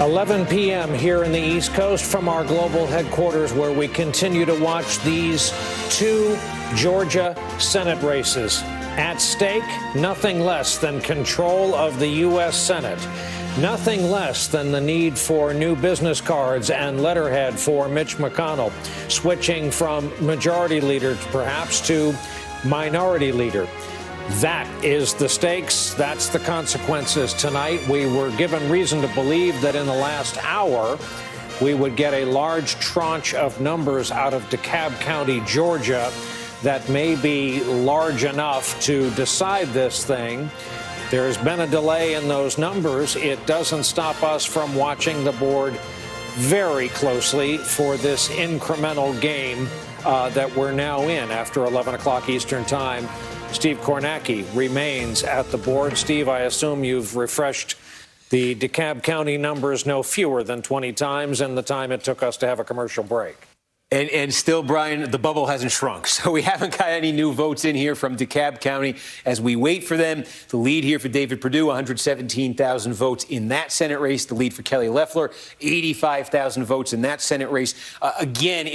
11 p.m. here in the East Coast from our global headquarters, where we continue to watch these two Georgia Senate races. At stake, nothing less than control of the U.S. Senate. Nothing less than the need for new business cards and letterhead for Mitch McConnell, switching from majority leader perhaps to minority leader. That is the stakes. That's the consequences tonight. We were given reason to believe that in the last hour, we would get a large tranche of numbers out of DeKalb County, Georgia, that may be large enough to decide this thing. There's been a delay in those numbers. It doesn't stop us from watching the board very closely for this incremental game that we're now in after 11 o'clock Eastern time. Steve Kornacki remains at the board. Steve, I assume you've refreshed the DeKalb County numbers no fewer than 20 times in the time it took us to have a commercial break. And still, Brian, the bubble hasn't shrunk. So we haven't got any new votes in here from DeKalb County as we wait for them. The lead here for David Perdue, 117,000 votes in that Senate race. The lead for Kelly Loeffler, 85,000 votes in that Senate race. Again,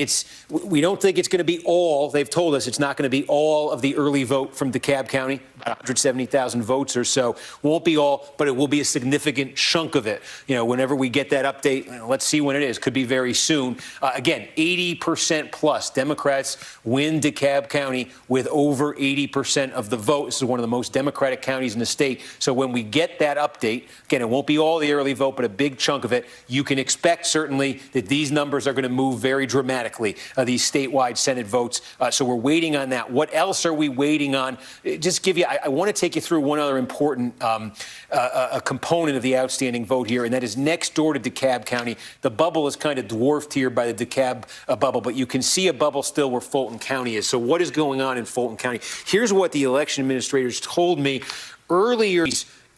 we don't think it's going to be all. They've told us it's not going to be all of the early vote from DeKalb County. 170,000 votes or so. Won't be all, but it will be a significant chunk of it. You know, whenever we get that update, let's see when it is. Could be very soon. Again, 80% plus Democrats win DeKalb County with over 80% of the vote. This is one of the most Democratic counties in the state. So when we get that update, again, it won't be all the early vote, but a big chunk of it. You can expect certainly that these numbers are going to move very dramatically, these statewide Senate votes. So we're waiting on that. What else are we waiting on? Just give you, I want to take you through one other important a component of the outstanding vote here, and that is next door to DeKalb County. The bubble is kind of dwarfed here by the DeKalb bubble, but you can see a bubble still where Fulton County is. So what is going on in Fulton County? Here's what the election administrators told me earlier.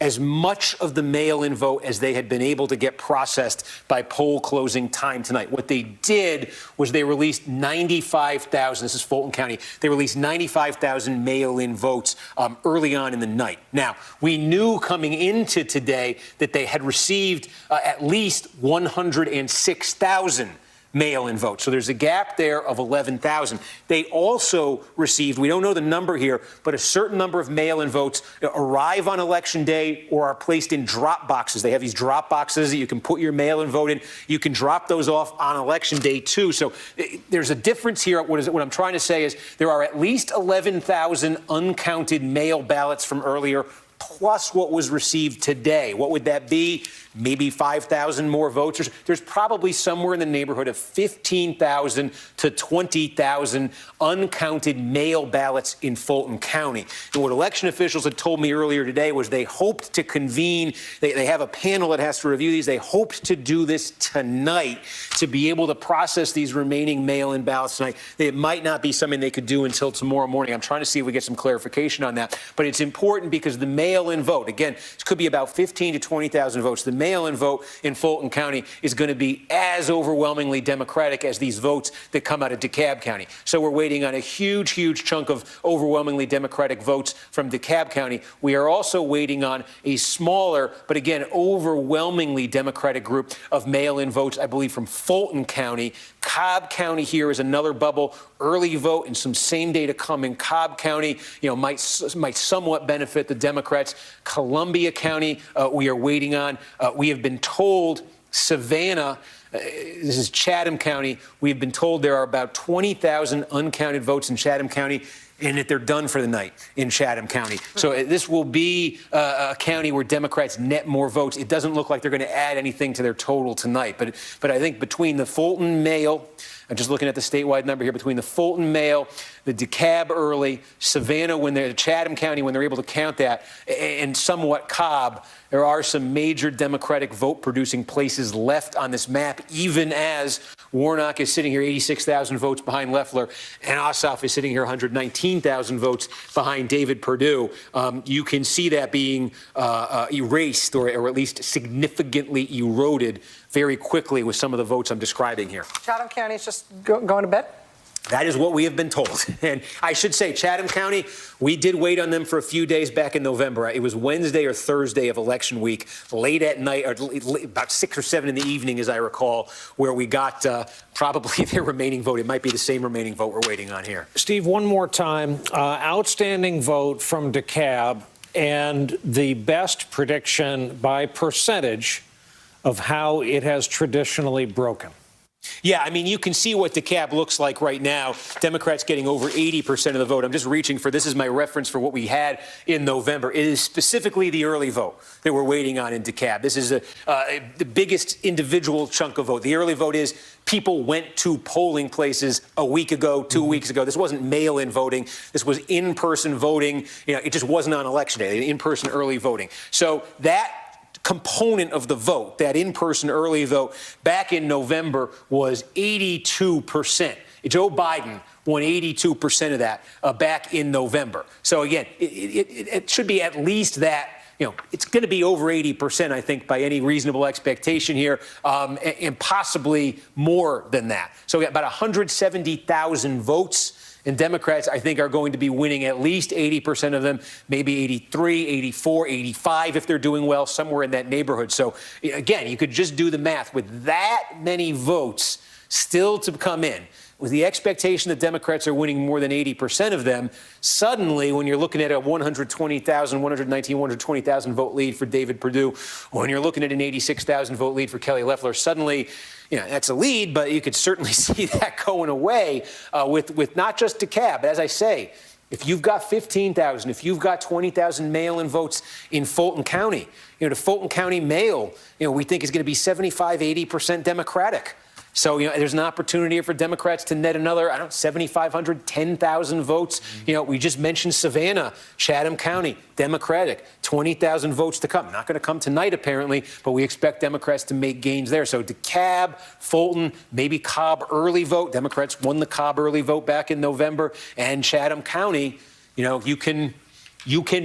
As much of the mail-in vote as they had been able to get processed by poll closing time tonight. What they did was they released 95,000, this is Fulton County, they released 95,000 mail-in votes early on in the night. Now, we knew coming into today that they had received at least 106,000 mail-in votes. So there's a gap there of 11,000. They also received, we don't know the number here, but a certain number of mail-in votes arrive on Election Day or are placed in drop boxes. They have these drop boxes that you can put your mail-in vote in. You can drop those off on Election Day, too. So there's a difference here. What I'm trying to say is there are at least 11,000 uncounted mail ballots from earlier, plus what was received today. What would that be? Maybe 5,000 more votes. There's probably somewhere in the neighborhood of 15,000 to 20,000 uncounted mail ballots in Fulton County. And what election officials had told me earlier today was they hoped to convene, they have a panel that has to review these. They hoped to do this tonight to be able to process these remaining mail-in ballots tonight. It might not be something they could do until tomorrow morning. I'm trying to see if we get some clarification on that. But it's important because the mail-in vote, again, this could be about 15 to 20,000 votes. The mail-in vote in Fulton County is going to be as overwhelmingly Democratic as these votes that come out of DeKalb County. So we're waiting on a huge, huge chunk of overwhelmingly Democratic votes from DeKalb County. We are also waiting on a smaller, but again, overwhelmingly Democratic group of mail-in votes, I believe, from Fulton County. Cobb County here is another bubble. Early vote and some same day to come in Cobb County, might somewhat benefit the Democrats. Columbia County, we are waiting on. We have been told Savannah, this is Chatham County, we've been told there are about 20,000 uncounted votes in Chatham County, and that they're done for the night in Chatham County. So this will be a county where Democrats net more votes. It doesn't look like they're going to add anything to their total tonight. But I think between the Fulton mail, I'm just looking at the statewide number here, between the Fulton mail, the DeKalb early, Savannah, Chatham County, when they're able to count that, and somewhat Cobb, there are some major Democratic vote-producing places left on this map, even as Warnock is sitting here 86,000 votes behind Loeffler, and Ossoff is sitting here 119,000 votes behind David Perdue. You can see that being erased or at least significantly eroded very quickly with some of the votes I'm describing here. Chatham County is just going to bed? That is what we have been told. And I should say, Chatham County, we did wait on them for a few days back in November. It was Wednesday or Thursday of election week, late at night, or about 6 or 7 in the evening, as I recall, where we got probably their remaining vote. It might be the same remaining vote we're waiting on here. Steve, one more time. Outstanding vote from DeKalb and the best prediction by percentage of how it has traditionally broken. Yeah, I mean, you can see what DeKalb looks like right now. Democrats getting over 80% of the vote. I'm just reaching for, this is my reference for what we had in November. It is specifically the early vote that we're waiting on in DeKalb. This is the biggest individual chunk of vote. The early vote is people went to polling places a week ago, 2 weeks ago. This wasn't mail-in voting. This was in-person voting. You know, it just wasn't on election day, in-person early voting. So that component of the vote, that in-person early vote, back in November was 82%. Joe Biden won 82% of that back in November. So again, it should be at least that. You know, it's going to be over 80%, I think, by any reasonable expectation here, and possibly more than that. So we got about 170,000 votes. And Democrats, I think, are going to be winning at least 80% of them, maybe 83, 84, 85 if they're doing well, somewhere in that neighborhood. So, again, you could just do the math. With that many votes still to come in, with the expectation that Democrats are winning more than 80% of them, suddenly when you're looking at a 120,000, 119, 120,000 vote lead for David Perdue, when you're looking at an 86,000 vote lead for Kelly Loeffler, suddenly, you know, that's a lead, but you could certainly see that going away with not just DeKalb, but as I say, if you've got 15,000, if you've got 20,000 mail-in votes in Fulton County, you know, the Fulton County mail, you know, we think is going to be 75, 80% Democratic. So, you know, there's an opportunity here for Democrats to net another, 7,500, 10,000 votes. You know, we just mentioned Savannah, Chatham County, Democratic, 20,000 votes to come. Not going to come tonight, apparently, but we expect Democrats to make gains there. So DeKalb, Fulton, maybe Cobb early vote. Democrats won the Cobb early vote back in November. And Chatham County, you know, you can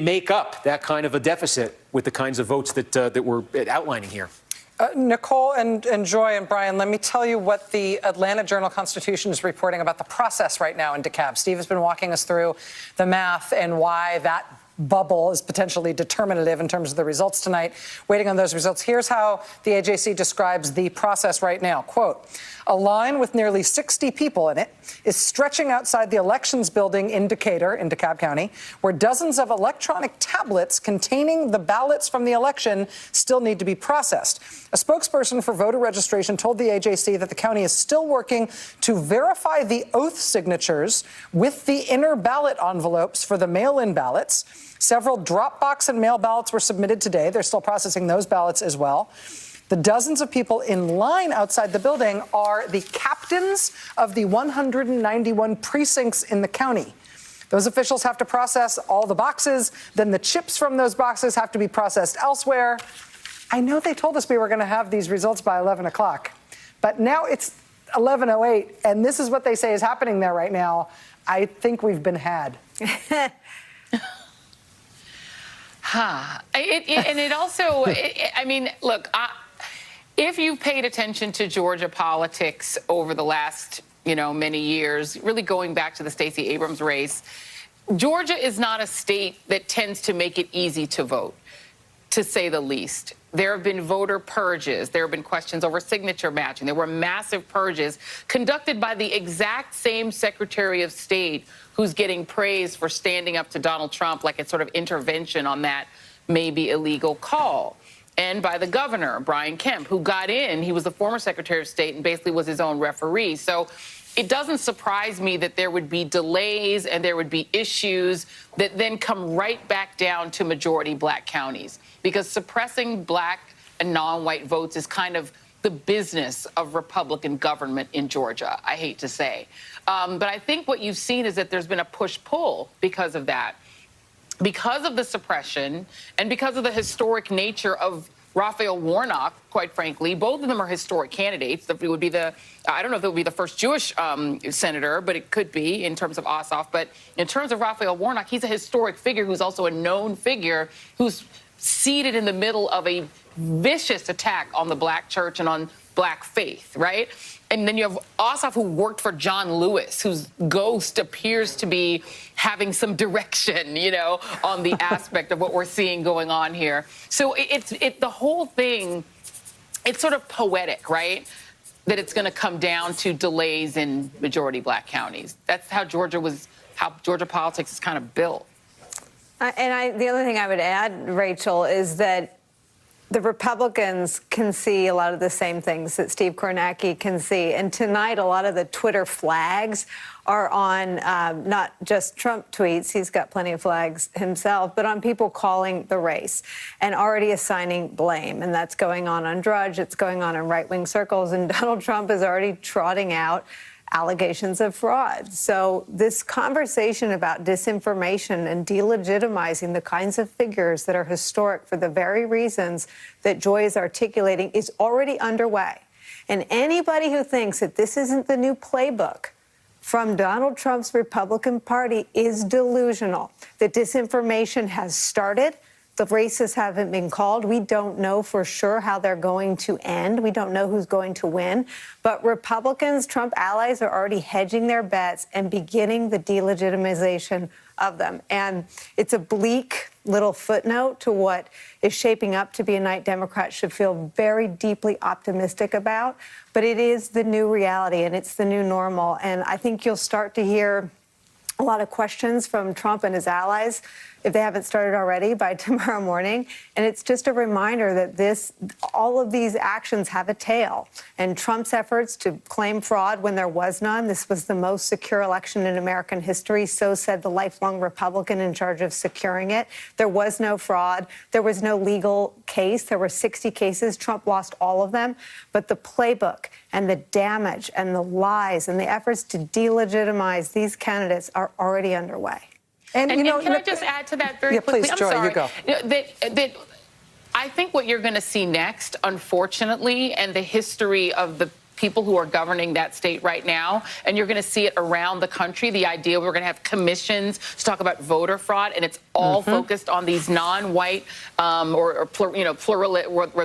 make up that kind of a deficit with the kinds of votes that we're outlining here. Nicole and Joy and Brian, let me tell you what the Atlanta Journal-Constitution is reporting about the process right now in DeKalb. Steve has been walking us through the math and why that bubble is potentially determinative in terms of the results tonight. Waiting on those results. Here's how the AJC describes the process right now. Quote, a line with nearly 60 people in it is stretching outside the elections building in Decatur, in DeKalb County, where dozens of electronic tablets containing the ballots from the election still need to be processed. A spokesperson for voter registration told the AJC that the county is still working to verify the oath signatures with the inner ballot envelopes for the mail-in ballots. Several Dropbox and mail ballots were submitted today. They're still processing those ballots as well. The dozens of people in line outside the building are the captains of the 191 precincts in the county. Those officials have to process all the boxes. Then the chips from those boxes have to be processed elsewhere. I know they told us we were going to have these results by 11 o'clock, but now it's 11:08, and this is what they say is happening there right now. I think we've been had. And it also, I mean, look, if you've paid attention to Georgia politics over the last, many years, really going back to the Stacey Abrams race, Georgia is not a state that tends to make it easy to vote, to say the least. There have been voter purges. There have been questions over signature matching. There were massive purges conducted by the exact same Secretary of State who's getting praise for standing up to Donald Trump like it's sort of intervention on that maybe illegal call. And by the governor, Brian Kemp, who got in. He was the former Secretary of State and basically was his own referee. So it doesn't surprise me that there would be delays and there would be issues that then come right back down to majority black counties, because suppressing black and non-white votes is kind of the business of Republican government in Georgia, I hate to say. But I think what you've seen is that there's been a push-pull because of that. Because of the suppression and because of the historic nature of Raphael Warnock, quite frankly, both of them are historic candidates. It would be I don't know if it would be the first Jewish senator, but it could be in terms of Ossoff. But in terms of Raphael Warnock, he's a historic figure who's also a known figure who's seated in the middle of a vicious attack on the black church and on black faith, right? And then you have Ossoff, who worked for John Lewis, whose ghost appears to be having some direction, you know, on the aspect of what we're seeing going on here. So the whole thing, it's sort of poetic, right? That it's going to come down to delays in majority black counties. That's how Georgia politics is kind of built. The other thing I would add, Rachel, is that the Republicans can see a lot of the same things that Steve Kornacki can see. And tonight, a lot of the Twitter flags are on not just Trump tweets, he's got plenty of flags himself, but on people calling the race and already assigning blame. And that's going on Drudge, it's going on in right-wing circles, and Donald Trump is already trotting out allegations of fraud. So this conversation about disinformation and delegitimizing the kinds of figures that are historic for the very reasons that Joy is articulating is already underway. And anybody who thinks that this isn't the new playbook from Donald Trump's Republican Party is delusional. The disinformation has started. The races haven't been called. We don't know for sure how they're going to end. We don't know who's going to win. But Republicans, Trump allies, are already hedging their bets and beginning the delegitimization of them. And it's a bleak little footnote to what is shaping up to be a night Democrats should feel very deeply optimistic about. But it is the new reality, and it's the new normal. And I think you'll start to hear a lot of questions from Trump and his allies, if they haven't started already, by tomorrow morning. And it's just a reminder that all of these actions have a tail. And Trump's efforts to claim fraud when there was none, this was the most secure election in American history, so said the lifelong Republican in charge of securing it. There was no fraud. There was no legal case. There were 60 cases. Trump lost all of them. But the playbook and the damage and the lies and the efforts to delegitimize these candidates are already underway. And can I just add to that very quickly? Please, Joy, you go. That I think what you're going to see next, unfortunately, and the history of the people who are governing that state right now, and you're going to see it around the country, the idea we're going to have commissions to talk about voter fraud, and it's all focused on these non-white where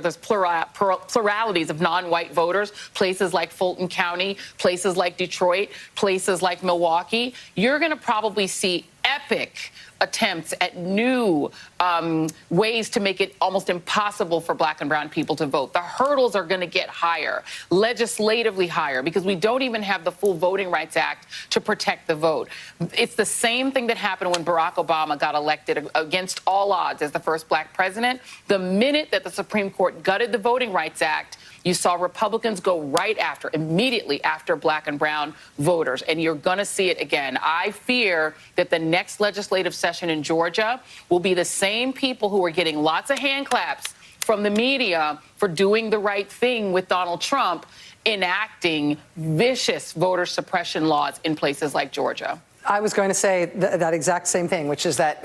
there's pluralities of non-white voters, places like Fulton County, places like Detroit, places like Milwaukee. You're going to probably see epic attempts at new ways to make it almost impossible for black and brown people to vote. The hurdles are going to get higher, legislatively higher, because we don't even have the full Voting Rights Act to protect the vote. It's the same thing that happened when Barack Obama got elected against all odds as the first black president. The minute that the Supreme Court gutted the Voting Rights Act, you saw Republicans go immediately after black and brown voters, and you're going to see it again. I fear that the next legislative session in Georgia will be the same people who are getting lots of hand claps from the media for doing the right thing with Donald Trump, enacting vicious voter suppression laws in places like Georgia. I was going to say that exact same thing, which is that,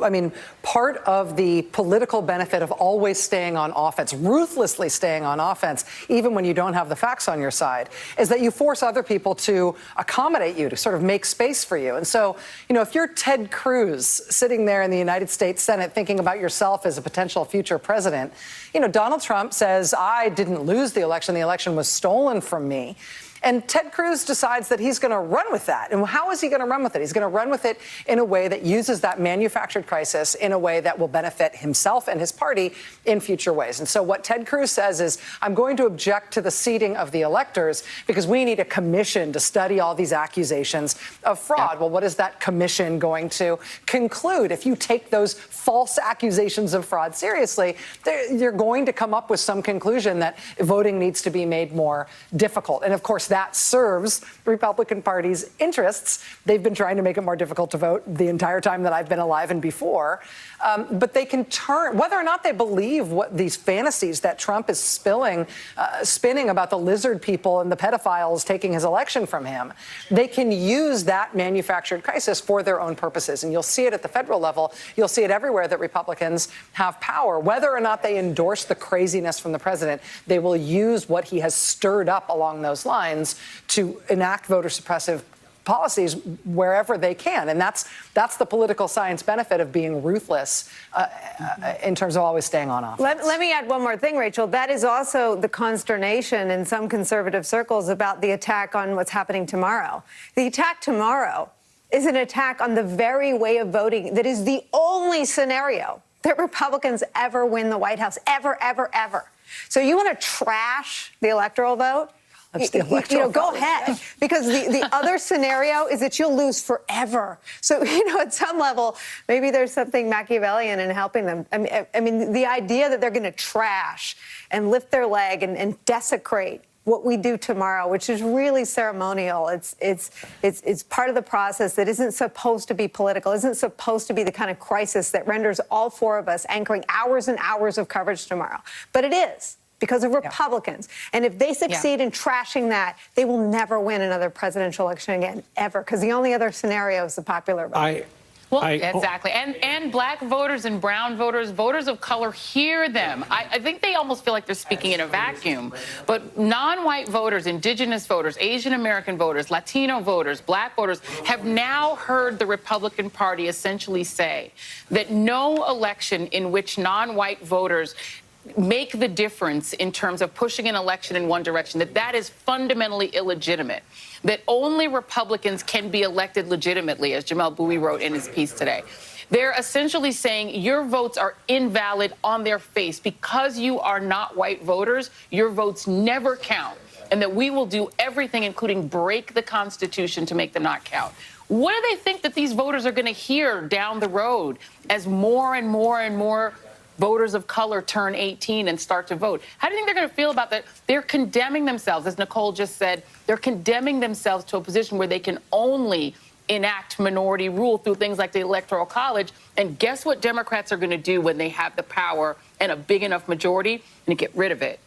I mean, part of the political benefit of always staying on offense, ruthlessly staying on offense, even when you don't have the facts on your side, is that you force other people to accommodate you, to sort of make space for you. And so, you know, if you're Ted Cruz sitting there in the United States Senate thinking about yourself as a potential future president, you know, Donald Trump says, I didn't lose the election was stolen from me. And Ted Cruz decides that he's going to run with that. And how is he going to run with it? He's going to run with it in a way that uses that manufactured crisis in a way that will benefit himself and his party in future ways. And so what Ted Cruz says is, I'm going to object to the seating of the electors because we need a commission to study all these accusations of fraud. Yeah. Well, what is that commission going to conclude? If you take those false accusations of fraud seriously, you're going to come up with some conclusion that voting needs to be made more difficult. And of course, that serves the Republican Party's interests. They've been trying to make it more difficult to vote the entire time that I've been alive and before. But they can turn, whether or not they believe what these fantasies that Trump is spinning about the lizard people and the pedophiles taking his election from him, they can use that manufactured crisis for their own purposes. And you'll see it at the federal level. You'll see it everywhere that Republicans have power. Whether or not they endorse the craziness from the president, they will use what he has stirred up along those lines to enact voter suppressive policies wherever they can. And that's the political science benefit of being ruthless in terms of always staying on offense. Let me add one more thing, Rachel. That is also the consternation in some conservative circles about the attack on what's happening tomorrow. The attack tomorrow is an attack on the very way of voting that is the only scenario that Republicans ever win the White House, ever, ever, ever. So you want to trash the electoral vote? Go ahead, because the other scenario is that you'll lose forever. So, at some level, maybe there's something Machiavellian in helping them. I mean, the idea that they're going to trash and lift their leg and desecrate what we do tomorrow, which is really ceremonial. It's part of the process that isn't supposed to be political, isn't supposed to be the kind of crisis that renders all four of us anchoring hours and hours of coverage tomorrow. But it is, because of Republicans. And if they succeed in trashing that, they will never win another presidential election again, ever, because the only other scenario is the popular vote. Exactly. And black voters and brown voters, voters of color, hear them. I think they almost feel like they're speaking in a vacuum. But non-white voters, indigenous voters, Asian American voters, Latino voters, black voters have now heard the Republican Party essentially say that no election in which non-white voters make the difference in terms of pushing an election in one direction, that is fundamentally illegitimate, that only Republicans can be elected legitimately, as Jamel Bowie wrote in his piece today. They're essentially saying your votes are invalid on their face. Because you are not white voters, your votes never count, and that we will do everything, including break the Constitution, to make them not count. What do they think that these voters are going to hear down the road as more and more and more voters of color turn 18 and start to vote? How do you think they're going to feel about that? They're condemning themselves, as Nicole just said, they're condemning themselves to a position where they can only enact minority rule through things like the Electoral College. And guess what Democrats are going to do when they have the power and a big enough majority and get rid of it?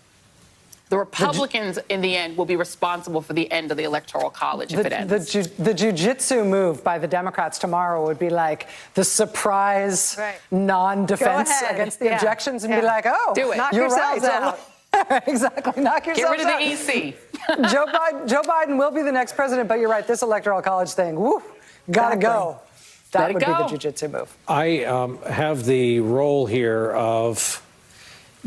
The Republicans, in the end, will be responsible for the end of the Electoral College if it ends. The jujitsu move by the Democrats tomorrow would be like the surprise non-defense against the objections and be like, oh, do it. Knock yourselves out. Exactly. Knock yourselves out. Get rid of the EC. Joe Biden will be the next president, but you're right. This Electoral College thing, woo, gotta go. That would be the jujitsu move. I have the role here of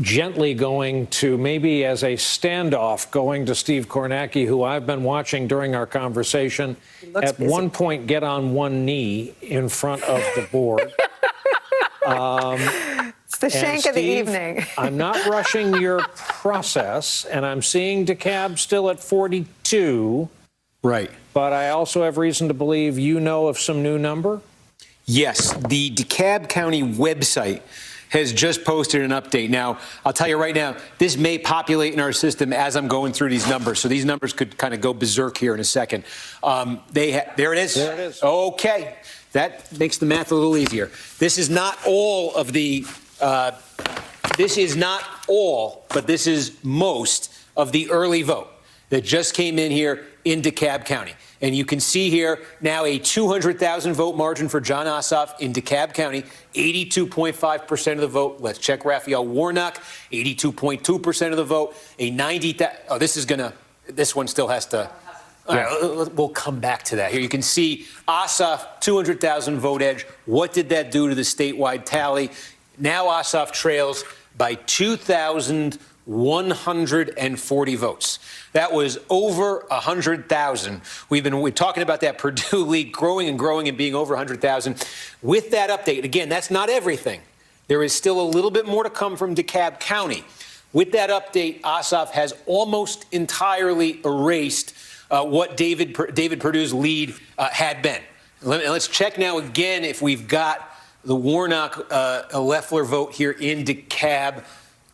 gently going to, maybe as a standoff, going to Steve Kornacki, who I've been watching during our conversation, at one point get on one knee in front of the board. It's the shank of the evening. I'm not rushing your process, and I'm seeing DeKalb still at 42. Right. But I also have reason to believe you know of some new number? Yes, the DeKalb County website has just posted an update. Now, I'll tell you right now, this may populate in our system as I'm going through these numbers. So these numbers could kind of go berserk here in a second. There it is. There it is. Okay. That makes the math a little easier. This is not all of the, this is not all, but this is most of the early vote that just came in here in DeKalb County. And you can see here now a 200,000 vote margin for John Ossoff in DeKalb County, 82.5% of the vote. Let's check Raphael Warnock, 82.2% of the vote. A 90,000. Oh, this one still has to. All right, we'll come back to that. Here you can see Ossoff, 200,000 vote edge. What did that do to the statewide tally? Now Ossoff trails by 2,140 votes. That was over 100,000. We're talking about that Perdue lead growing and growing and being over 100,000. With that update, again, that's not everything. There is still a little bit more to come from DeKalb County. With that update, Ossoff has almost entirely erased what David Perdue's lead had been. Let's check now again if we've got the Warnock Loeffler vote here in DeKalb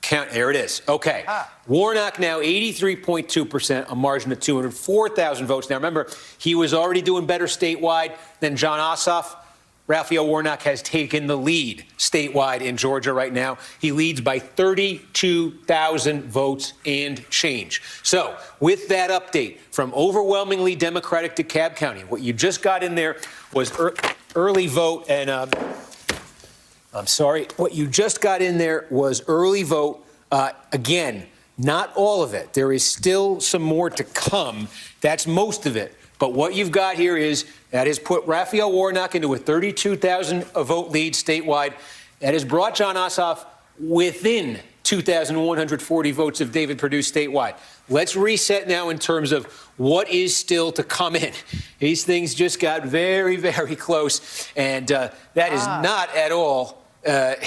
County. There it is. Okay. Warnock now 83.2%, a margin of 204,000 votes. Now remember, he was already doing better statewide than John Ossoff. Raphael Warnock has taken the lead statewide in Georgia right now. He leads by 32,000 votes and change. So with that update from overwhelmingly Democratic DeKalb County, what you just got in there was early vote. And I'm sorry, what you just got in there was early vote. Again, not all of it. There is still some more to come. That's most of it But what you've got here is that has put Raphael Warnock into a 32,000 vote lead statewide. That has brought Jon Ossoff within 2,140 votes of David Perdue statewide. Let's reset now in terms of what is still to come in. These things just got very, very close, and that is not at all. That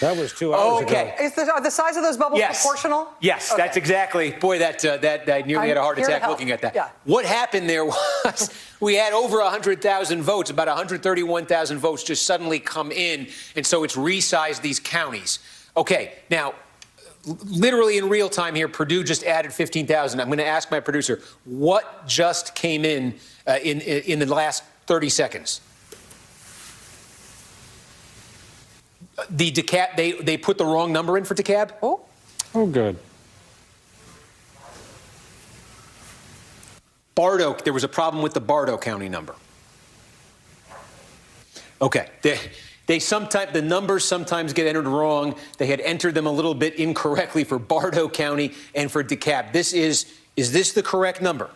was 2 hours ago. Are the size of those bubbles proportional? Yes, Okay. that's exactly. Boy, that I nearly had a heart attack looking at that. Yeah. What happened there was we had over 100,000 votes, about 131,000 votes just suddenly come in, and so it's resized these counties. Okay, now, literally in real time here, Perdue just added 15,000. I'm going to ask my producer, what just came in the last 30 seconds? The DeKalb, they put the wrong number in for DeKalb. Oh, good. Bardo, there was a problem with the Bardo County number. Okay, the numbers sometimes get entered wrong. They had entered them a little bit incorrectly for Bardo County and for DeKalb. Is this the correct number?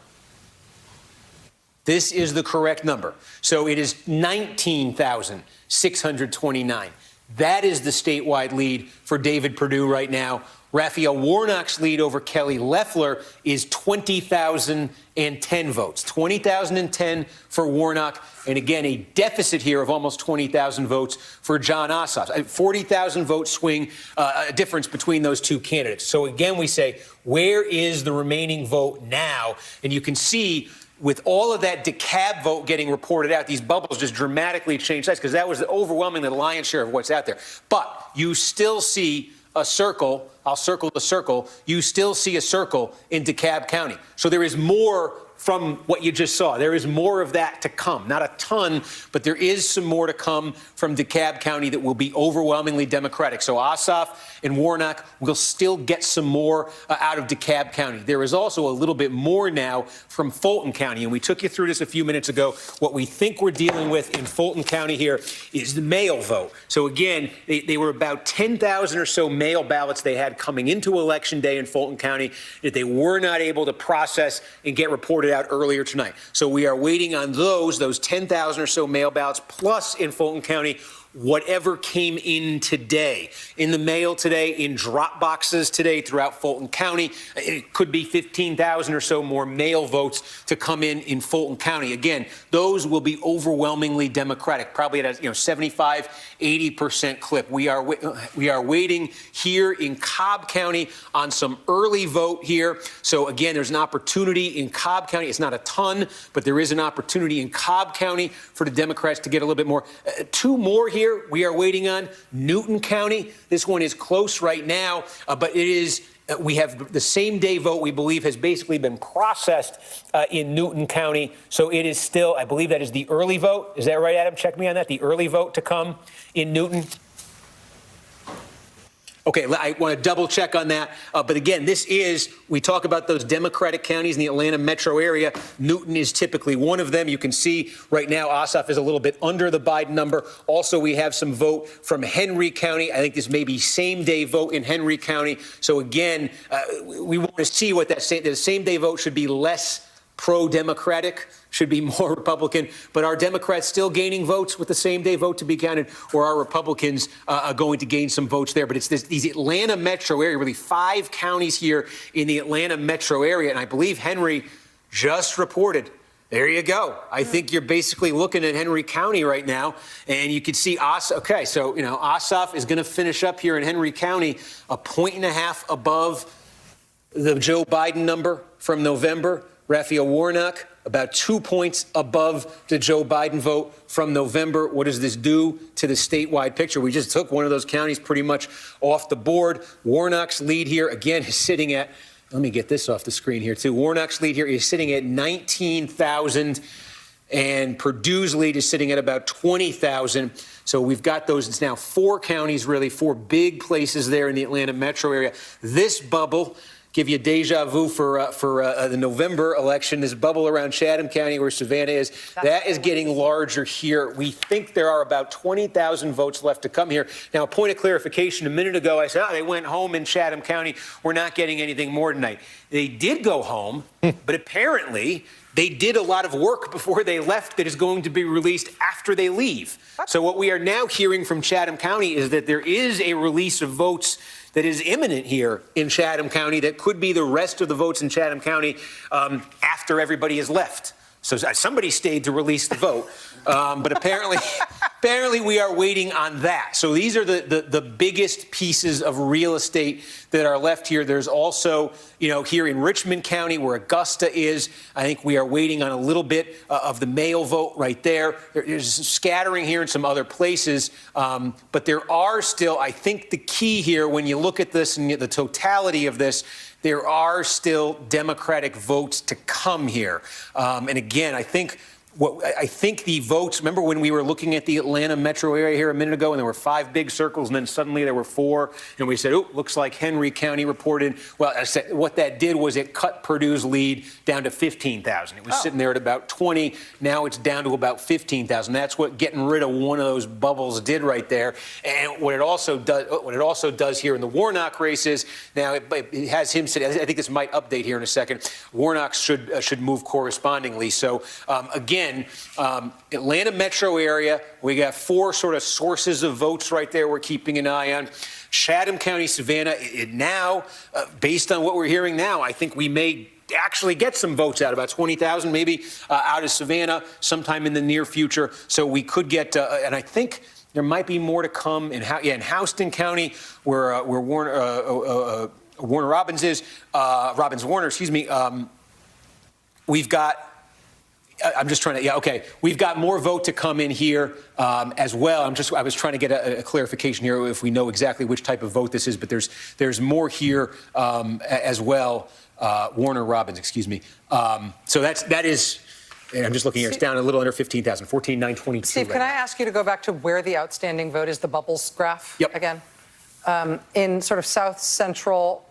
This is the correct number. So it is 19,629. That is the statewide lead for David Perdue right now. Raphael Warnock's lead over Kelly Loeffler is 20,010 votes. 20,010 for Warnock. And again, a deficit here of almost 20,000 votes for Jon Ossoff. A 40,000 vote swing, a difference between those two candidates. So again, we say, where is the remaining vote now? And you can see with all of that DeKalb vote getting reported out, these bubbles just dramatically changed size because that was overwhelmingly the lion's share of what's out there. But you still see a circle. I'll circle the circle. You still see a circle in DeKalb County. So there is more from what you just saw. There is more of that to come. Not a ton, but there is some more to come from DeKalb County that will be overwhelmingly Democratic. So Ossoff and Warnock will still get some more out of DeKalb County. There is also a little bit more now from Fulton County, and we took you through this a few minutes ago. What we think we're dealing with in Fulton County here is the mail vote. So again, they were about 10,000 or so mail ballots they had coming into Election Day in Fulton County that they were not able to process and get reported out earlier tonight. So we are waiting on those 10,000 or so mail ballots, plus in Fulton County, whatever came in today, in the mail today, in drop boxes today throughout Fulton County. It could be 15,000 or so more mail votes to come in Fulton County. Again, those will be overwhelmingly Democratic, probably at a 75, 80% clip. We are waiting here in Cobb County on some early vote here. So again, there's an opportunity in Cobb County. It's not a ton, but there is an opportunity in Cobb County for the Democrats to get a little bit more. Two more here we are waiting on. Newton County. This one is close right now, but it is. We have the same day vote, we believe, has basically been processed in Newton County. So it is still, I believe that is the early vote. Is that right, Adam? Check me on that. The early vote to come in Newton. Okay, I want to double check on that. But again, we talk about those Democratic counties in the Atlanta metro area. Newton is typically one of them. You can see right now Ossoff is a little bit under the Biden number. Also, we have some vote from Henry County. I think this may be same day vote in Henry County. So again, we want to see what the same day vote should be less pro-Democratic, should be more Republican. But are Democrats still gaining votes with the same day vote to be counted, or are Republicans going to gain some votes there? But it's these Atlanta metro area, really 5 counties here in the Atlanta metro area. And I believe Henry just reported. There you go. I think you're basically looking at Henry County right now, and you can see Ossoff. Okay, so Ossoff is going to finish up here in Henry County, 1.5 points above the Joe Biden number from November. Raphael Warnock, about 2 points above the Joe Biden vote from November. What does this do to the statewide picture? We just took one of those counties pretty much off the board. Warnock's lead here, again, is sitting at, let me get this off the screen here, too. Warnock's lead here is sitting at 19,000, and Perdue's lead is sitting at about 20,000. So we've got those. It's now 4 counties, really, 4 big places there in the Atlanta metro area. This bubble give you deja vu for the November election. This bubble around Chatham County where Savannah is, that is getting larger here. We think there are about 20,000 votes left to come here. Now, a point of clarification, a minute ago, I said, they went home in Chatham County. We're not getting anything more tonight. They did go home, but apparently they did a lot of work before they left that is going to be released after they leave. So what we are now hearing from Chatham County is that there is a release of votes that is imminent here in Chatham County that could be the rest of the votes in Chatham County after everybody has left. So somebody stayed to release the vote, but apparently we are waiting on that. So these are the biggest pieces of real estate that are left here. There's also, here in Richmond County where Augusta is, I think we are waiting on a little bit of the mail vote right there. There's some scattering here in some other places, but there are still, I think the key here when you look at this and the totality of this, there are still Democratic votes to come here. And again, I think the votes, remember when we were looking at the Atlanta metro area here a minute ago and there were 5 big circles and then suddenly there were 4 and we said, oh, looks like Henry County reported. Well, I said, what that did was it cut Perdue's lead down to 15,000. It was sitting there at about 20. Now it's down to about 15,000. That's what getting rid of one of those bubbles did right there. And what it also does here in the Warnock races, now it has him sitting, I think this might update here in a second. Warnock should move correspondingly. So again, Atlanta metro area, we got 4 sort of sources of votes right there we're keeping an eye on. Chatham County, Savannah, now, based on what we're hearing now, I think we may actually get some votes out, about 20,000 maybe out of Savannah sometime in the near future. So we could get, and I think there might be more to come in Houston County where Warner Robbins is, Robbins-Warner, excuse me. We've got, I'm just trying to, we've got more vote to come in here as well. I was trying to get a clarification here if we know exactly which type of vote this is, but there's more here as well. Warner Robbins, excuse me. So that is, and I'm just looking here, it's down a little under 15,000, 14,922. Steve, can I ask you to go back to where the outstanding vote is, the bubbles graph again? In sort of south central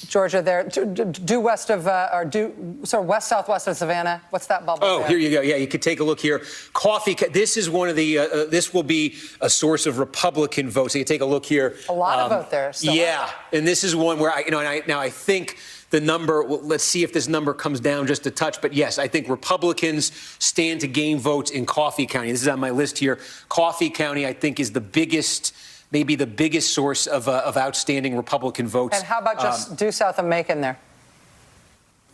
Georgia, there, due west of, or due, sort of west southwest of Savannah. What's that bubble? Oh, there? here you go. Yeah, you could take a look here. Coffee. This is one of the. This will be a source of Republican votes. So you take a look here. A lot of vote there. Yeah, and this is one where I think the number. Well, let's see if this number comes down just a touch. But yes, I think Republicans stand to gain votes in Coffee County. This is on my list here. Coffee County, I think, is the biggest. Maybe the biggest source of outstanding Republican votes. And how about just due south of Macon there?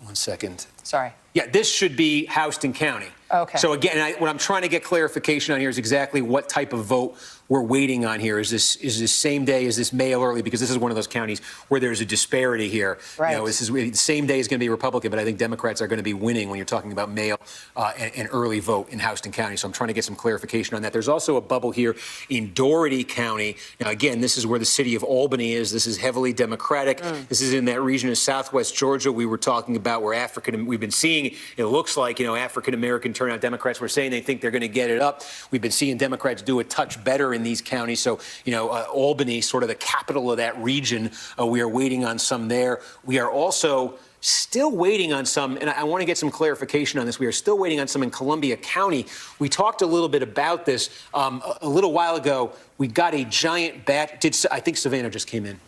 1 second. Sorry. Yeah, this should be Houston County. Okay. So again, what I'm trying to get clarification on here is exactly what type of vote we're waiting on here. Is this same day? Is this mail early? Because this is one of those counties where there's a disparity here. Right. This is the same day is going to be Republican, but I think Democrats are going to be winning when you're talking about mail and early vote in Houston County. So I'm trying to get some clarification on that. There's also a bubble here in Dougherty County. Now, again, this is where the city of Albany is. This is heavily Democratic. This is in that region of Southwest Georgia we were talking about where we've been seeing, it looks like, African-American turnout. Democrats were saying they think they're going to get it up. We've been seeing Democrats do a touch better in these counties. So, Albany, sort of the capital of that region, we are waiting on some there. We are also still waiting on some, and I want to get some clarification on this. We are still waiting on some in Columbia County. We talked a little bit about this a little while ago. We got a giant batch. I think Savannah just came in.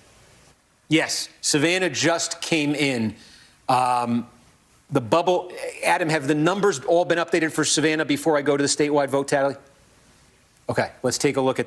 Yes, Savannah just came in. The bubble, Adam, have the numbers all been updated for Savannah before I go to the statewide vote tally? Okay, let's take a look at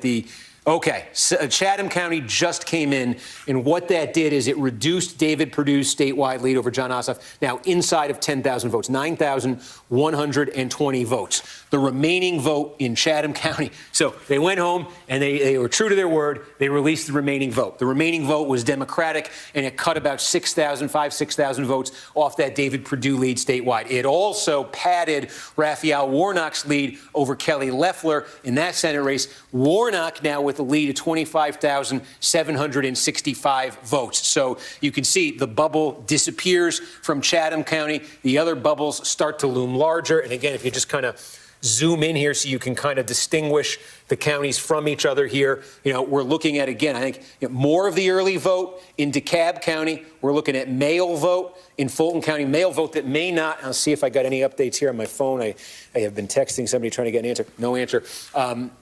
Chatham County just came in, and what that did is it reduced David Perdue's statewide lead over Jon Ossoff, now inside of 10,000 votes, 9,120 votes. The remaining vote in Chatham County, so they went home and they were true to their word. They released the remaining vote. The remaining vote was Democratic, and it cut about 6,000 votes off that David Perdue lead statewide. It also padded Raphael Warnock's lead over Kelly Loeffler in that Senate race. Warnock now with a lead of 25,765 votes. So you can see the bubble disappears from Chatham County. The other bubbles start to loom larger. And again, if you just kind of zoom in here so you can kind of distinguish the counties from each other here, we're looking at, again, I think more of the early vote in DeKalb County. we're looking at mail vote in Fulton County, mail vote that may not, I'll see if I got any updates here on my phone. I have been texting somebody trying to get an answer. No answer.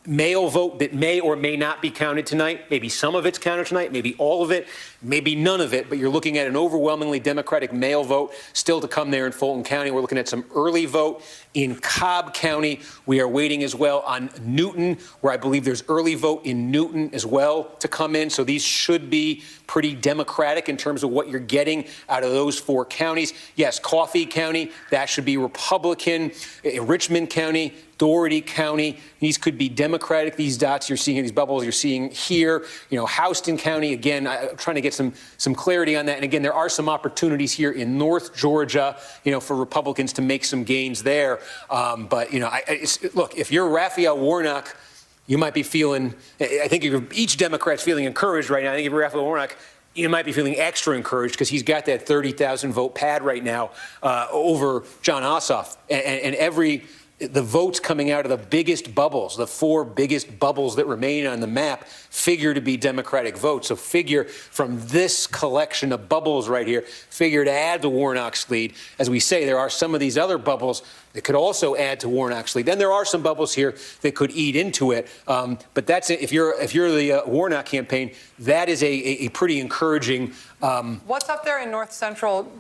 Mail vote that may or may not be counted tonight. Maybe some of it's counted tonight, maybe all of it, maybe none of it, but you're looking at an overwhelmingly Democratic mail vote still to come there in Fulton County. We're looking at some early vote in Cobb County. We are waiting as well on Newton, where I believe there's early vote in Newton as well to come in. So these should be pretty Democratic in terms of what you're getting out of those 4 counties. Yes, Coffee County, that should be Republican. Richmond County, Doherty County, these could be Democratic. These dots you're seeing, these bubbles you're seeing here. You know, Houston County, again, I'm trying to get some clarity on that. And again, there are some opportunities here in North Georgia, you know, for Republicans to make some gains there. But, you know, look, if you're Raphael Warnock, you might be feeling, I think each Democrat's feeling encouraged right now. I think if you're Raphael Warnock, you might be feeling extra encouraged because he's got that 30,000 vote pad right now over John Ossoff. And the votes coming out of the biggest bubbles, the 4 biggest bubbles that remain on the map, figure to be Democratic votes. So figure from this collection of bubbles right here, figure to add to Warnock's lead. As we say, there are some of these other bubbles that could also add to Warnock's lead. Then there are some bubbles here that could eat into it. But that's if you're the Warnock campaign, that is a pretty encouraging. What's up there in North Central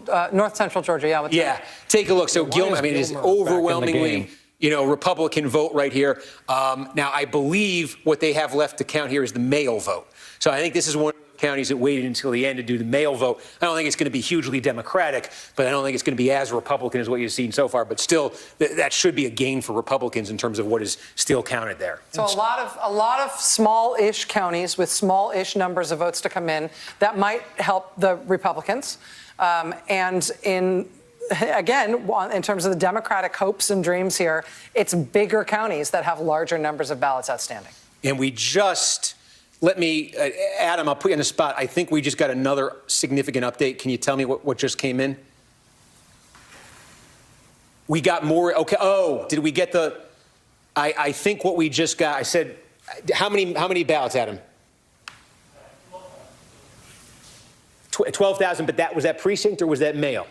Georgia? Yeah. Take a look. So Gilman, I mean, it is overwhelmingly, you know, Republican vote right here. Now, I believe what they have left to count here is the mail vote. So I think this is one of the counties that waited until the end to do the mail vote. I don't think it's going to be hugely Democratic, but I don't think it's going to be as Republican as what you've seen so far. But still, that should be a gain for Republicans in terms of what is still counted there. So a lot of small-ish counties with small-ish numbers of votes to come in that might help the Republicans. And again, in terms of the Democratic hopes and dreams here, it's bigger counties that have larger numbers of ballots outstanding. And we just, Adam, I'll put you on the spot. I think we just got another significant update. Can you tell me what just came in? We got more. Okay. Oh, did we get the? I think what we just got. I said, how many ballots, Adam? 12,000. But was that precinct or was that mail?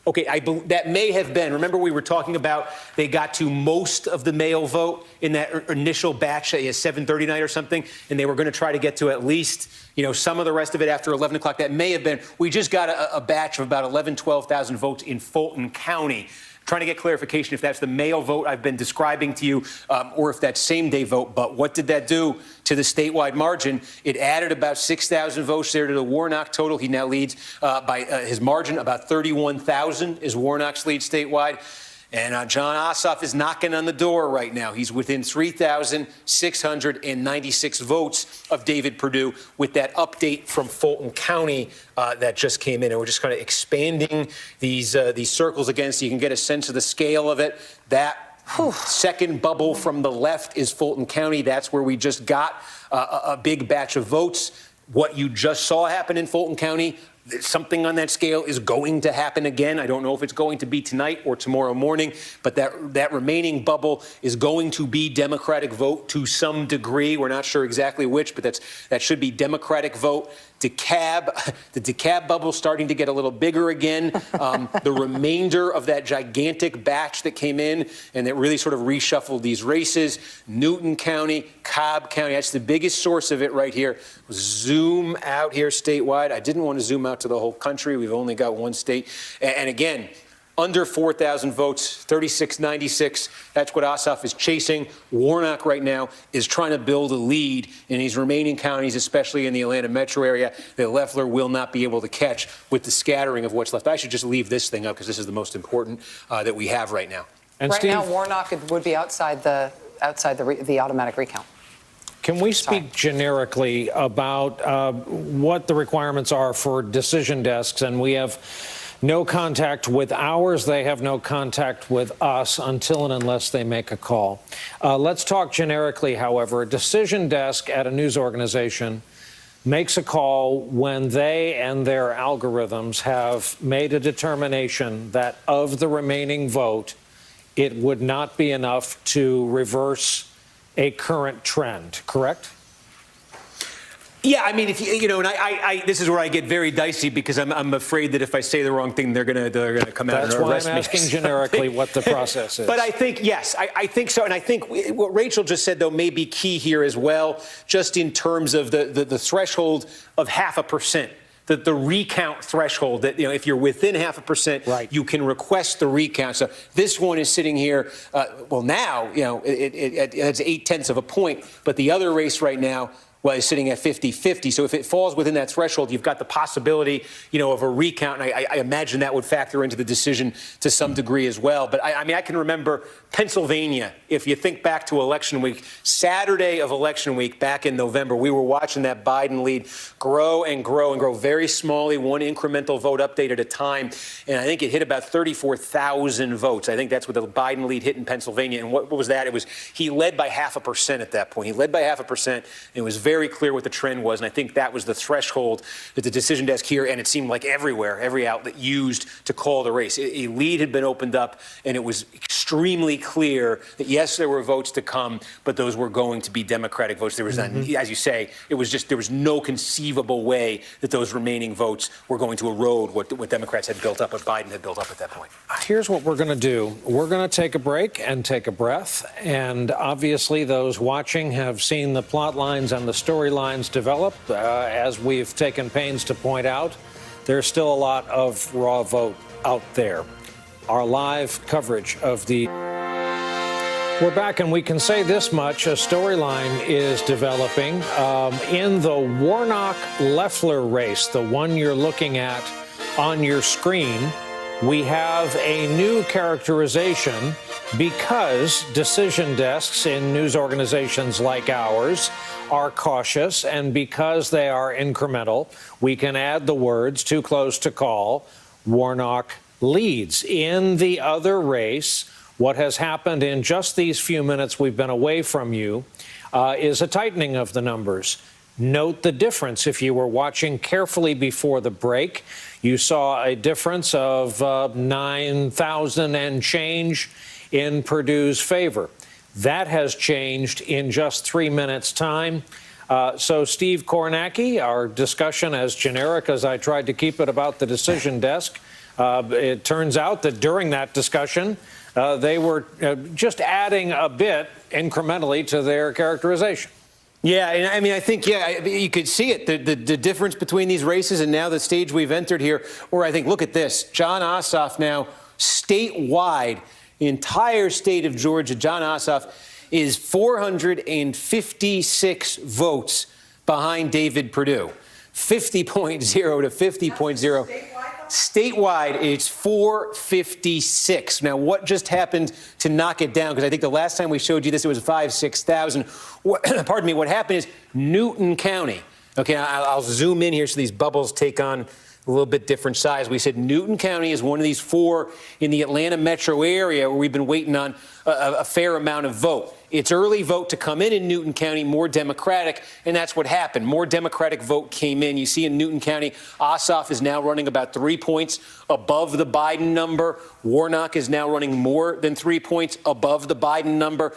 Okay, that may have been. Remember, we were talking about they got to most of the mail vote in that initial batch at 7:30 night or something, and they were going to try to get to at least, you know, some of the rest of it after 11 o'clock. That may have been. We just got a batch of about 12,000 votes in Fulton County. Trying to get clarification if that's the mail vote I've been describing to you or if that's same-day vote. But what did that do to the statewide margin? It added about 6,000 votes there to the Warnock total. He now leads by his margin. About 31,000 is Warnock's lead statewide. And John Ossoff is knocking on the door right now. He's within 3,696 votes of David Perdue with that update from Fulton County that just came in. And we're just kind of expanding these circles again so you can get a sense of the scale of it. That second bubble from the left is Fulton County. That's where we just got a big batch of votes. What you just saw happen in Fulton County, something on that scale is going to happen again. I don't know if it's going to be tonight or tomorrow morning, but that remaining bubble is going to be Democratic vote to some degree. We're not sure exactly which, but that should be Democratic vote. The DeKalb bubble starting to get a little bigger again. The remainder of that gigantic batch that came in and that really sort of reshuffled these races. Newton County, Cobb County, that's the biggest source of it right here. Zoom out here statewide. I didn't want to zoom out to the whole country. We've only got one state. And again, under 4,000 votes, 3696. That's what Ossoff is chasing. Warnock right now is trying to build a lead in these remaining counties, especially in the Atlanta metro area, that Loeffler will not be able to catch with the scattering of what's left. I should just leave this thing up because this is the most important that we have right now. And right now, Warnock would be outside the automatic recount. Can we speak generically about what the requirements are for decision desks? And we have no contact with ours. They have no contact with us until and unless they make a call. Let's talk generically, however. A decision desk at a news organization makes a call when they and their algorithms have made a determination that of the remaining vote, it would not be enough to reverse a current trend, correct? Yeah, I mean, if and I this is where I get very dicey because I'm afraid that if I say the wrong thing, they're gonna come out and arrest me. That's why I'm asking generically what the process is. But I think, yes, I think so. And I think what Rachel just said, though, may be key here as well, just in terms of the threshold of 0.5%. The recount threshold that, if you're within 0.5%, right, you can request the recount. So this one is sitting here, now, it's 0.8 of a point, but the other race right now, is sitting at 50-50. So if it falls within that threshold, you've got the possibility, of a recount. And I imagine that would factor into the decision to some degree as well. But I mean, I can remember Pennsylvania. If you think back to election week, Saturday of election week back in November, we were watching that Biden lead grow and grow and grow very smallly, one incremental vote update at a time. And I think it hit about 34,000 votes. I think that's what the Biden lead hit in Pennsylvania. And what was that? He led by 0.5% at that point. He led by 0.5%. It was very clear what the trend was, and I think that was the threshold that the decision desk here, and it seemed like everywhere, every outlet used to call the race. A lead had been opened up, and it was extremely clear that, yes, there were votes to come, but those were going to be Democratic votes. There was, as you say, it was just, there was no conceivable way that those remaining votes were going to erode what Democrats had built up, what Biden had built up at that point. Here's what we're going to do. We're going to take a break and take a breath, and obviously those watching have seen the plot lines and the storylines develop. As we've taken pains to point out, there's still a lot of raw vote out there. Our live coverage of the... We're back, and we can say this much. A storyline is developing in the Warnock-Loeffler race, the one you're looking at on your screen. We have a new characterization because decision desks in news organizations like ours are cautious, and because they are incremental, we can add the words "too close to call." Warnock leads. In the other race, what has happened in just these few minutes we've been away from you is a tightening of the numbers. Note the difference. If you were watching carefully before the break, you saw a difference of 9,000 and change in Perdue's favor. That has changed in just 3 minutes' time. So, Steve Kornacki, our discussion, as generic as I tried to keep it about the decision desk, it turns out that during that discussion, they were just adding a bit incrementally to their characterization. Yeah, and I mean, I think, you could see it, the difference between these races and now the stage we've entered here, where I think, look at this, John Ossoff now statewide, the entire state of Georgia, John Ossoff is 456 votes behind David Perdue, 50.0 to 50.0. Statewide, it's 456. Now, what just happened to knock it down? Because I think the last time we showed you this, it was 6,000. Pardon me. What happened is Newton County. Okay, I'll zoom in here so these bubbles take on a little bit different size. We said Newton County is one of these 4 in the Atlanta metro area where we've been waiting on a fair amount of vote. It's early vote to come in Newton County, more Democratic, and that's what happened. More Democratic vote came in. You see in Newton County, Ossoff is now running about 3 points above the Biden number. Warnock is now running more than 3 points above the Biden number.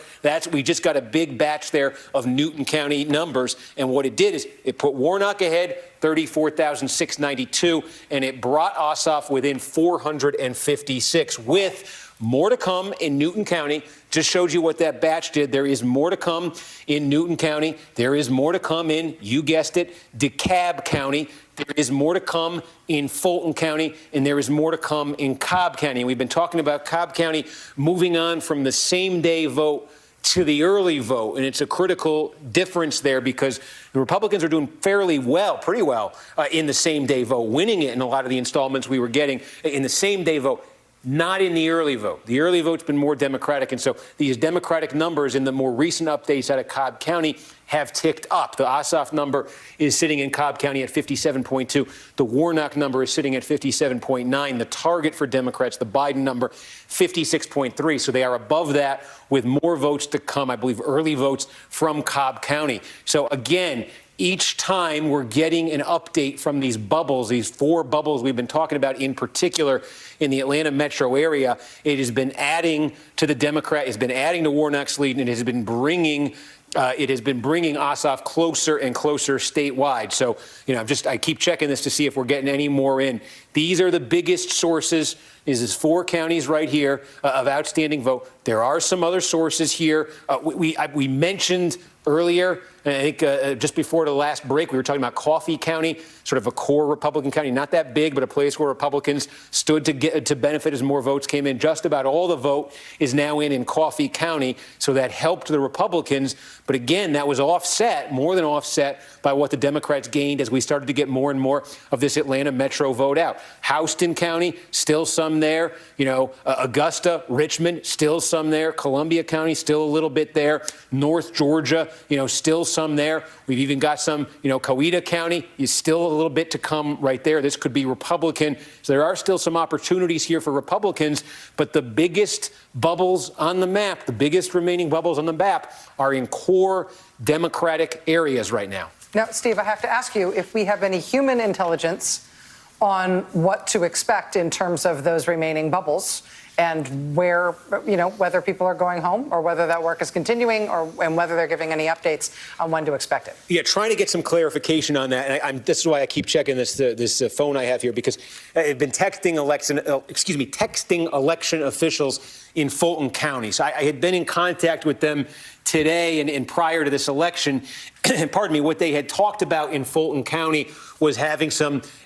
We just got a big batch there of Newton County numbers, and what it did is it put Warnock ahead, 34,692, and it brought Ossoff within 456 with more to come in Newton County. Just showed you what that batch did. There is more to come in Newton County. There is more to come in, you guessed it, DeKalb County. There is more to come in Fulton County, and there is more to come in Cobb County. And we've been talking about Cobb County moving on from the same-day vote to the early vote, and it's a critical difference there because the Republicans are doing fairly well, pretty well, in the same-day vote, winning it in a lot of the installments we were getting in the same-day vote. Not in the early vote. The early vote's been more Democratic, and so these Democratic numbers in the more recent updates out of Cobb County have ticked up. The Ossoff number is sitting in Cobb County at 57.2. The Warnock number is sitting at 57.9. The target for Democrats, the Biden number, 56.3. So they are above that with more votes to come, I believe, early votes from Cobb County. So again, each time we're getting an update from these bubbles, these 4 bubbles we've been talking about in particular in the Atlanta metro area, it has been adding to the Democrat, it's been adding to Warnock's lead, and it has been bringing it has been bringing Ossoff closer and closer statewide. So, I keep checking this to see if we're getting any more in. These are the biggest sources. This is 4 counties right here of outstanding vote. There are some other sources here. We mentioned earlier, and I think just before the last break, we were talking about Coffee County, sort of a core Republican county, not that big, but a place where Republicans stood to benefit as more votes came in. Just about all the vote is now in Coffee County, so that helped the Republicans. But again, that was offset, more than offset, by what the Democrats gained as we started to get more and more of this Atlanta metro vote out. Houston County, still some there. Augusta, Richmond, still some there. Columbia County, still a little bit there. North Georgia, still some there. We've even got some, Coweta County is still a little bit to come right there. This could be Republican. So there are still some opportunities here for Republicans, but the biggest bubbles on the map, the biggest remaining bubbles on the map are in core Democratic areas right now. Now, Steve, I have to ask you if we have any human intelligence on what to expect in terms of those remaining bubbles and where, whether people are going home or whether that work is continuing and whether they're giving any updates on when to expect it. Yeah, trying to get some clarification on that. And this is why I keep checking this phone I have here, because I've been texting election officials in Fulton County. So I had been in contact with them today and prior to this election. Pardon me, what they had talked about in Fulton County was having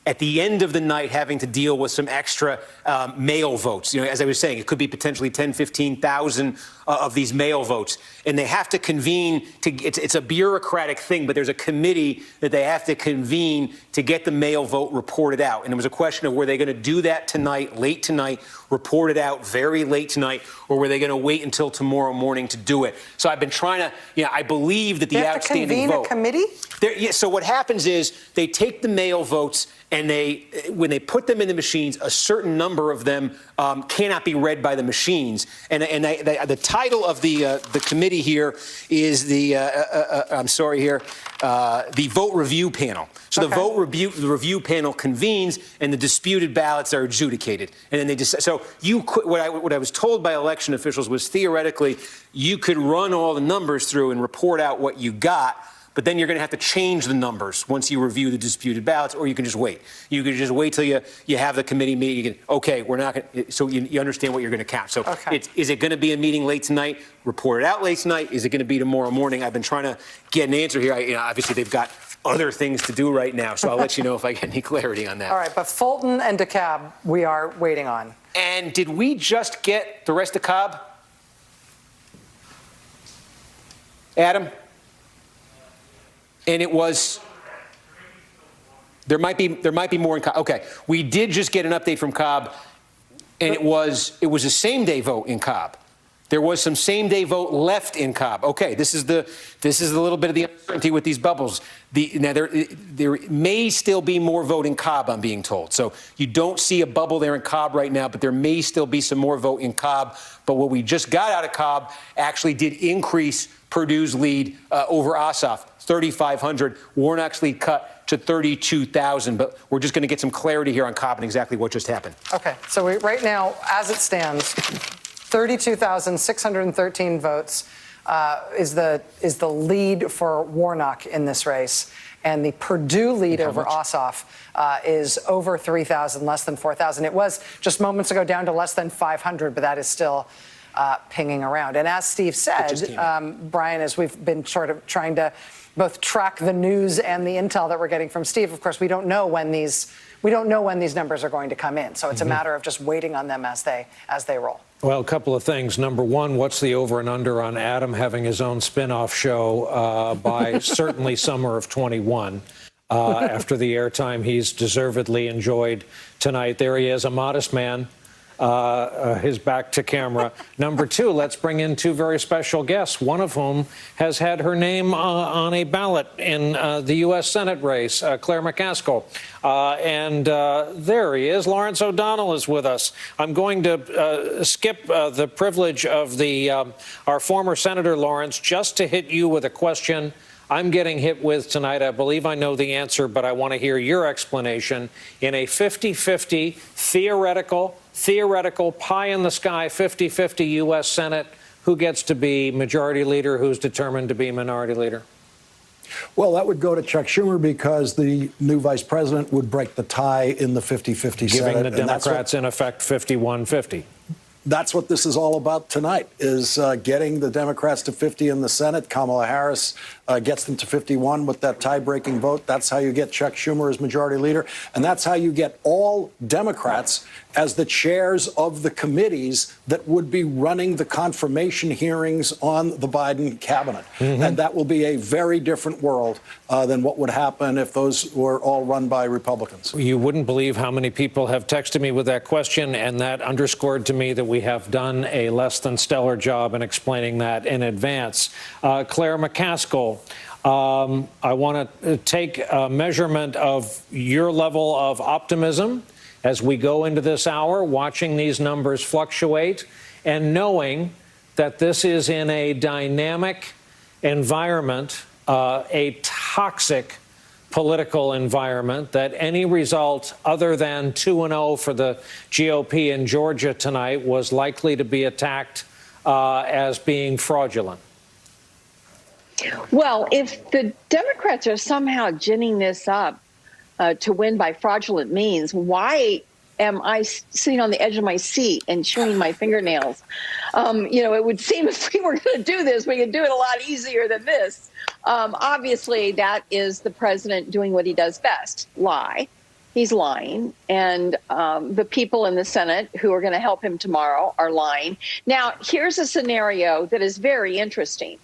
at the end of the night, having to deal with some extra mail votes. As I was saying, it could be potentially 10, 15,000 of these mail votes. And they have to convene it's a bureaucratic thing, but there's a committee that they have to convene to get the mail vote reported out. And it was a question of, were they going to do that tonight, late tonight, report it out very late tonight, or were they going to wait until tomorrow morning to do it? So I've been trying to, I believe that the outstanding vote. A committee? So what happens is they take the mail votes and when they put them in the machines, a certain number of them cannot be read by the machines. And the title of the committee here is the vote review panel. So the vote review panel convenes and the disputed ballots are adjudicated. And then they decide. So what I was told by election officials was, theoretically you could run all the numbers through and report out what you got, but then you're going to have to change the numbers once you review the disputed ballots, or you can just wait. You can just wait till you have the committee meeting. We're not going to, so you understand what you're going to count. So is it going to be a meeting late tonight, report it out late tonight? Is it going to be tomorrow morning? I've been trying to get an answer here. Obviously, they've got other things to do right now, so I'll let you know if I get any clarity on that. All right, but Fulton and DeKalb, we are waiting on. And did we just get the rest of Cobb? Adam? And it was, there might be more in Cobb. Okay, we did just get an update from Cobb, and it was a same-day vote in Cobb. There was some same-day vote left in Cobb. Okay, this is a little bit of the uncertainty with these bubbles. Now there may still be more vote in Cobb, I'm being told. So you don't see a bubble there in Cobb right now, but there may still be some more vote in Cobb. But what we just got out of Cobb actually did increase Perdue's lead over Ossoff, 3,500. Warnock's lead cut to 32,000. But we're just going to get some clarity here on Cobb and exactly what just happened. Okay, so right now, as it stands, 32,613 votes is the lead for Warnock in this race. And the Perdue lead over Ossoff is over 3,000, less than 4,000. It was just moments ago down to less than 500, but that is still pinging around. And as Steve said, Brian, as we've been sort of trying to both track the news and the intel that we're getting from Steve, of course, we don't know when these numbers are going to come in. So it's a matter of just waiting on them as they roll. Well, a couple of things. Number one, what's the over and under on Adam having his own spin-off show by certainly summer of 21 after the airtime he's deservedly enjoyed tonight? There he is, a modest man. His back to camera. Number two, let's bring in two very special guests, one of whom has had her name on a ballot in the U.S. Senate race, Claire McCaskill. And there he is. Lawrence O'Donnell is with us. I'm going to skip the privilege of our former Senator Lawrence just to hit you with a question I'm getting hit with tonight. I believe I know the answer, but I want to hear your explanation. In a 50-50 theoretical pie-in-the-sky 50-50 U.S. Senate, who gets to be majority leader, who's determined to be minority leader? Well, that would go to Chuck Schumer because the new vice president would break the tie in the 50-50 Senate. Giving the Democrats, in effect, 51-50. That's what this is all about tonight, is getting the Democrats to 50 in the Senate. Kamala Harris gets them to 51 with that tie-breaking vote. That's how you get Chuck Schumer as majority leader. And that's how you get all Democrats as the chairs of the committees that would be running the confirmation hearings on the Biden cabinet. And that will be a very different world than what would happen if those were all run by Republicans. You wouldn't believe how many people have texted me with that question, and that underscored to me that we have done a less than stellar job in explaining that in advance. Claire McCaskill, I want to take a measurement of your level of optimism as we go into this hour, watching these numbers fluctuate and knowing that this is in a dynamic environment, a toxic political environment, that any result other than 2-0 for the GOP in Georgia tonight was likely to be attacked as being fraudulent. Well, if the Democrats are somehow ginning this up to win by fraudulent means, why am I sitting on the edge of my seat and chewing my fingernails? It would seem if we were going to do this, we could do it a lot easier than this. Obviously, that is the president doing what he does best, lie. He's lying. And the people in the Senate who are going to help him tomorrow are lying. Now, here's a scenario that is very interesting.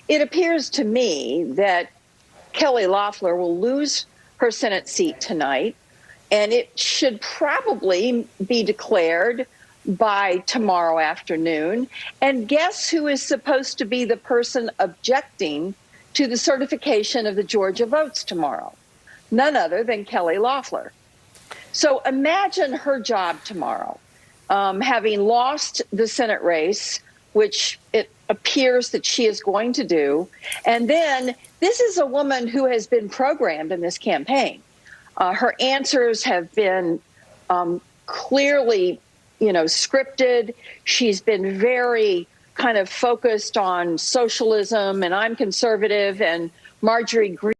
It appears to me that Kelly Loeffler will lose her Senate seat tonight, and it should probably be declared by tomorrow afternoon. And guess who is supposed to be the person objecting to the certification of the Georgia votes tomorrow? None other than Kelly Loeffler. So imagine her job tomorrow, having lost the Senate race, which it appears that she is going to do. And then this is a woman who has been programmed in this campaign. Her answers have been clearly, scripted. She's been very kind of focused on socialism, and I'm conservative, and Marjorie Greene